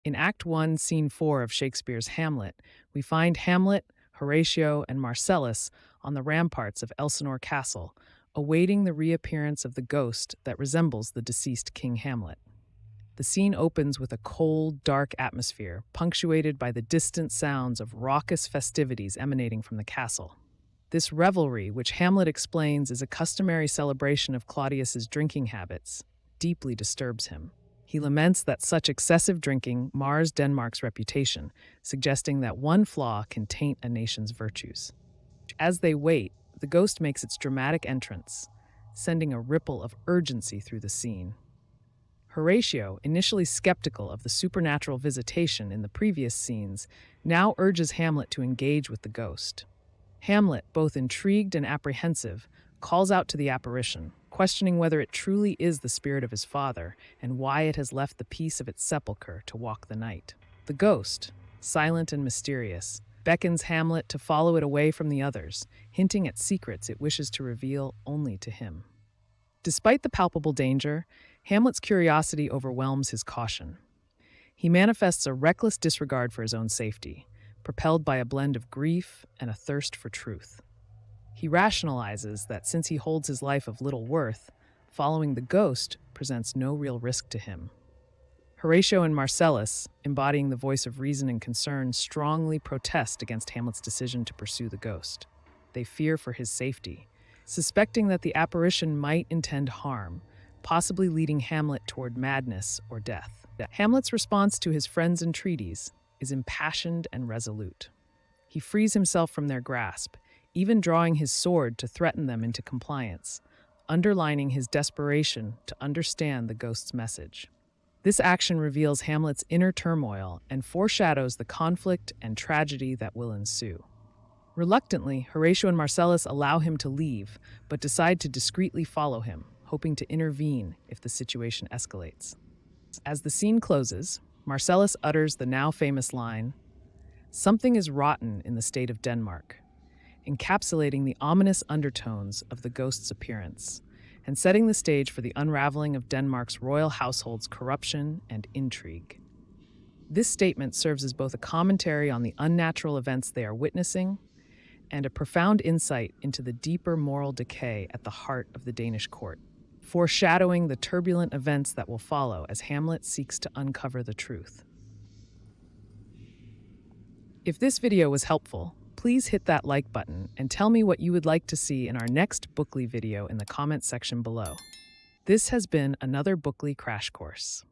In Act 1, Scene 4 of Shakespeare's Hamlet, we find Hamlet, Horatio, and Marcellus on the ramparts of Elsinore Castle, awaiting the reappearance of the ghost that resembles the deceased King Hamlet. The scene opens with a cold, dark atmosphere, punctuated by the distant sounds of raucous festivities emanating from the castle. This revelry, which Hamlet explains is a customary celebration of Claudius's drinking habits, deeply disturbs him. He laments that such excessive drinking mars Denmark's reputation, suggesting that one flaw can taint a nation's virtues. As they wait, the ghost makes its dramatic entrance, sending a ripple of urgency through the scene. Horatio, initially skeptical of the supernatural visitation in the previous scenes, now urges Hamlet to engage with the ghost. Hamlet, both intrigued and apprehensive, calls out to the apparition, questioning whether it truly is the spirit of his father and why it has left the peace of its sepulchre to walk the night. The ghost, silent and mysterious, beckons Hamlet to follow it away from the others, hinting at secrets it wishes to reveal only to him. Despite the palpable danger, Hamlet's curiosity overwhelms his caution. He manifests a reckless disregard for his own safety, propelled by a blend of grief and a thirst for truth. He rationalizes that since he holds his life of little worth, following the ghost presents no real risk to him. Horatio and Marcellus, embodying the voice of reason and concern, strongly protest against Hamlet's decision to pursue the ghost. They fear for his safety, suspecting that the apparition might intend harm, possibly leading Hamlet toward madness or death. Hamlet's response to his friends' entreaties is impassioned and resolute. He frees himself from their grasp, even drawing his sword to threaten them into compliance, underlining his desperation to understand the ghost's message. This action reveals Hamlet's inner turmoil and foreshadows the conflict and tragedy that will ensue. Reluctantly, Horatio and Marcellus allow him to leave, but decide to discreetly follow him, hoping to intervene if the situation escalates. As the scene closes, Marcellus utters the now famous line, "Something is rotten in the state of Denmark," encapsulating the ominous undertones of the ghost's appearance, and setting the stage for the unraveling of Denmark's royal household's corruption and intrigue. This statement serves as both a commentary on the unnatural events they are witnessing and a profound insight into the deeper moral decay at the heart of the Danish court, foreshadowing the turbulent events that will follow as Hamlet seeks to uncover the truth. If this video was helpful, please hit that like button and tell me what you would like to see in our next Bookly video in the comments section below. This has been another Bookly Crash Course.